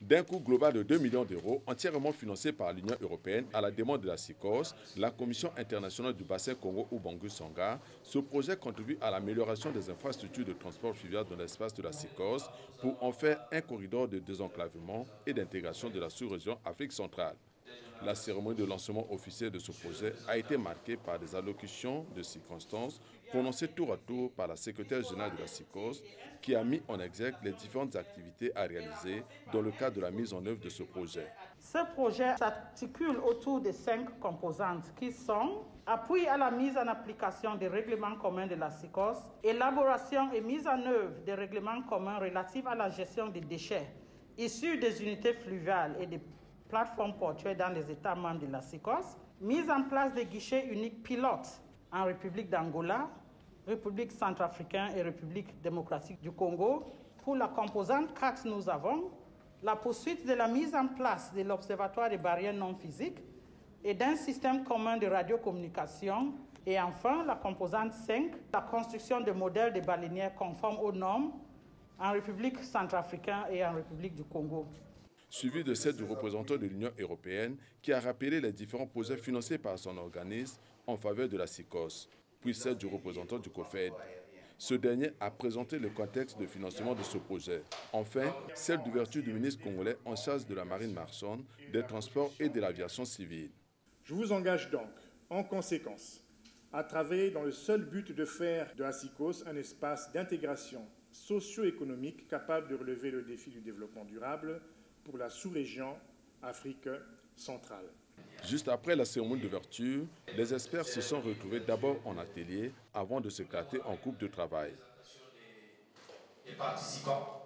D'un coût global de 2 millions d'euros, entièrement financé par l'Union européenne à la demande de la SICOS, la Commission internationale du bassin Congo-Ubangu-Songa, ce projet contribue à l'amélioration des infrastructures de transport fluvial dans l'espace de la SICOS pour en faire un corridor de désenclavement et d'intégration de la sous-région Afrique centrale. La cérémonie de lancement officiel de ce projet a été marquée par des allocutions de circonstances prononcées tour à tour par la secrétaire générale de la SICOS qui a mis en exergue les différentes activités à réaliser dans le cadre de la mise en œuvre de ce projet. Ce projet s'articule autour de 5 composantes qui sont appui à la mise en application des règlements communs de la SICOS, élaboration et mise en œuvre des règlements communs relatifs à la gestion des déchets issus des unités fluviales et des plateformes portuaires dans les États membres de la SICOS, mise en place des guichets uniques pilotes en République d'Angola, République centrafricaine et République démocratique du Congo. Pour la composante 4, nous avons la poursuite de la mise en place de l'Observatoire des barrières non physiques et d'un système commun de radiocommunication. Et enfin, la composante 5, la construction de modèles de baleinières conformes aux normes en République centrafricaine et en République du Congo. Suivi de celle du représentant de l'Union européenne qui a rappelé les différents projets financés par son organisme en faveur de la SICOS, puis celle du représentant du COFED. Ce dernier a présenté le contexte de financement de ce projet. Enfin, celle d'ouverture du ministre congolais en charge de la marine marchande, des transports et de l'aviation civile. Je vous engage donc, en conséquence, à travailler dans le seul but de faire de la SICOS un espace d'intégration socio-économique capable de relever le défi du développement durable pour la sous-région Afrique centrale. Juste après la cérémonie d'ouverture, les experts se sont retrouvés d'abord en atelier avant de se éclater en groupe de travail. Les participants